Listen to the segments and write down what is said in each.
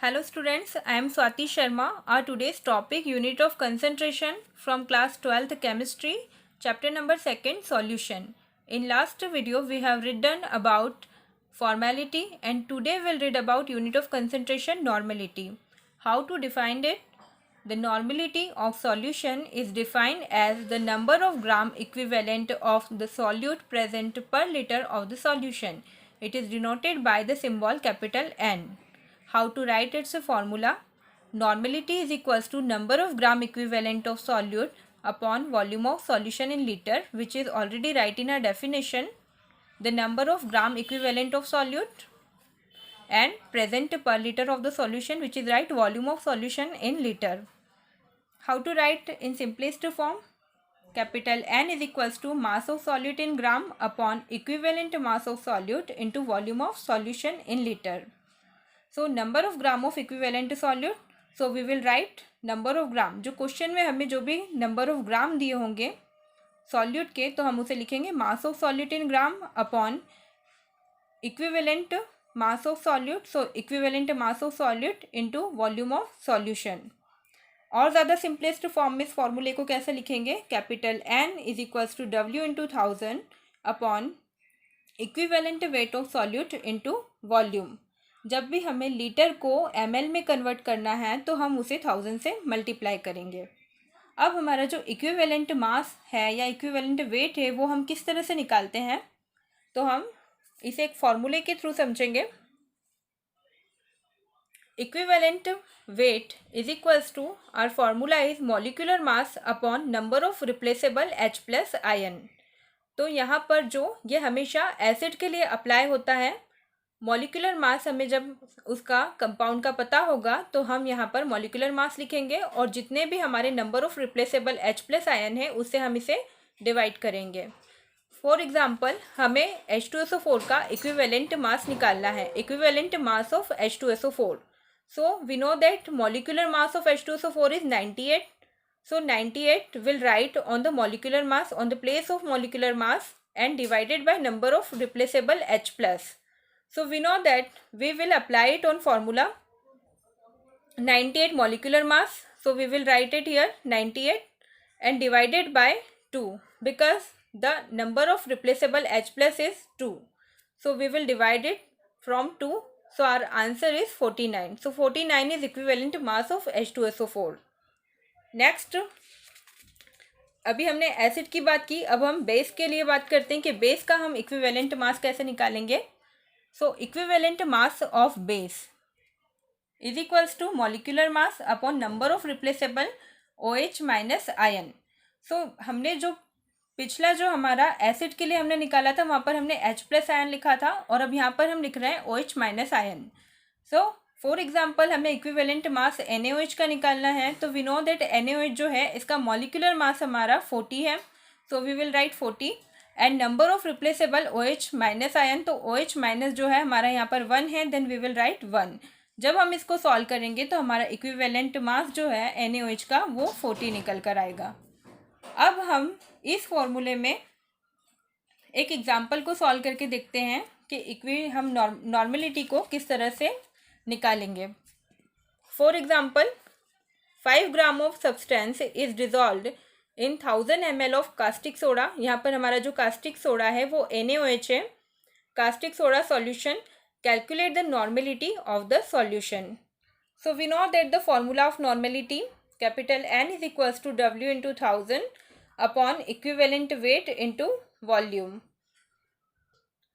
Hello students, I am Swati Sharma. Our today's topic unit of concentration from class 12th chemistry, chapter number 2nd solution. In last video we have written about formality and today we'll read about unit of concentration normality. How to define it? The normality of solution is defined as the number of gram equivalent of the solute present per liter of the solution. It is denoted by the symbol capital N. How to write its formula? Normality is equals to number of gram equivalent of solute upon volume of solution in liter, which is already right in our definition. The number of gram equivalent of solute and present per liter of the solution, which is right volume of solution in liter. How to write in simplest form? Capital N is equals to mass of solute in gram upon equivalent mass of solute into volume of solution in liter. So number of gram of equivalent solute, so we will write number of gram. जो question में हमें जो भी number of gram दिए होंगे solute के, तो हम उसे लिखेंगे mass of solute in gram upon equivalent mass of solute. So equivalent mass of solute into volume of solution. और ज़्यादा सिंपलेस्ट फॉर्म में इस फॉर्मूले को कैसे लिखेंगे? Capital N is equals to W into 1000 upon equivalent weight of solute into volume. जब भी हमें लीटर को ml में कन्वर्ट करना है तो हम उसे 1000 से मल्टीप्लाई करेंगे. अब हमारा जो इक्विवेलेंट मास है या इक्विवेलेंट वेट है वो हम किस तरह से निकालते हैं, तो हम इसे एक फॉर्मूले के थ्रू समझेंगे. Equivalent weight is equals to our formula is molecular mass upon number of replaceable H plus ion. तो यहाँ पर जो ये हमेशा एसिड के लिए अप्लाई होता है. मॉलिक्यूलर मास हमें जब उसका कंपाउंड का पता होगा तो हम यहाँ पर मॉलिक्यूलर मास लिखेंगे और जितने भी हमारे number of replaceable H plus ion है उससे हम इसे डिवाइड करेंगे. फॉर एग्जांपल हमें H2SO4 का इक्विवेलेंट मास निकालना है, equivalent mass of H2SO4. So we know that molecular mass of H2SO4 is 98. So 98 will write on the molecular mass on the place of molecular mass and divided by number of replaceable H plus. So we know that we will apply it on formula 98 molecular mass. So we will write it here 98 and divided by 2 because the number of replaceable H plus is 2. So we will divide it from 2. So our answer is 49. So 49 is equivalent mass of H2SO4. Next, अभी हमने acid की बात की, अब हम base के लिए बात करते हैं कि बेस का हम इक्विवेलेंट मास कैसे निकालेंगे. So equivalent mass of base is equals to molecular mass upon number of replaceable OH minus ion. So हमने जो पिछला जो हमारा एसिड के लिए हमने निकाला था वहाँ पर हमने H प्लस आयन लिखा था और अब यहाँ पर हम लिख रहे हैं OH minus ion. So for example हमें इक्विवेलेंट मास NaOH का निकालना है, तो वी नो दैट NaOH जो है इसका मॉलिक्यूलर मास हमारा 40 है. So we will write 40 and number of replaceable OH minus ion, तो OH माइनस जो है हमारा यहाँ पर 1 है, देन वी विल राइट 1. जब हम इसको सॉल्व करेंगे तो हमारा इक्विवेलेंट मास जो है NaOH का वो 40 निकल कर आएगा. अब हम इस फॉर्मूले में एक एग्जाम्पल को सॉल्व करके देखते हैं कि हम नॉर्मेलिटी को किस तरह से निकालेंगे. For example 5 gram of substance is dissolved in 1000 ml of caustic soda. यहाँ पर हमारा जो कास्टिक सोडा है वो NaOH है. Caustic soda solution. Calculate the normality of the solution. So we know that the formula of normality capital N is equals to W into 1000 upon equivalent weight into volume.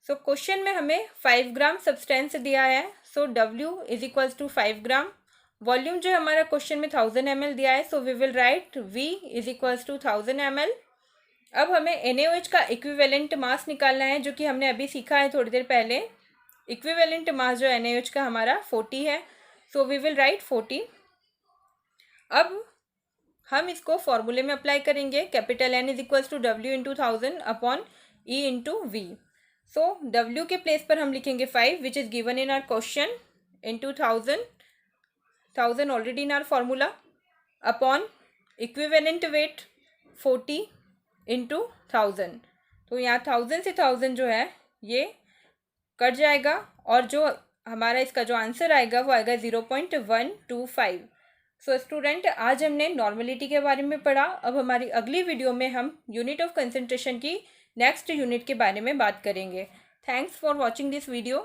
So question में हमें 5 gram substance दिया है. So W is equals to 5 gram. Volume जो हमारा question में 1000 ml दिया है, so we will write V is equals to 1000 ml. अब हमें NaOH का इक्विवेलेंट मास निकालना है जो कि हमने अभी सीखा है थोड़ी देर पहले. इक्विवेलेंट मास जो NaOH का हमारा 40 है. So we will write 40. अब हम इसको फॉर्मूले में अप्लाई करेंगे. Capital N is equals to W into 1000 upon E into V. सो W के प्लेस पर हम लिखेंगे 5 which is given in our question into 1000 already in our formula upon equivalent weight 40 into 1000. तो यहाँ 1000 से 1000 जो है ये कट जाएगा और जो हमारा इसका जो आंसर आएगा वो आएगा 0.125। सो स्टूडेंट, आज हमने नॉर्मलिटी के बारे में पढ़ा। अब हमारी अगली वीडियो में हम यूनिट ऑफ कंसंट्रेशन की नेक्स्ट यूनिट के बारे में बात करेंगे। Thanks for watching this video.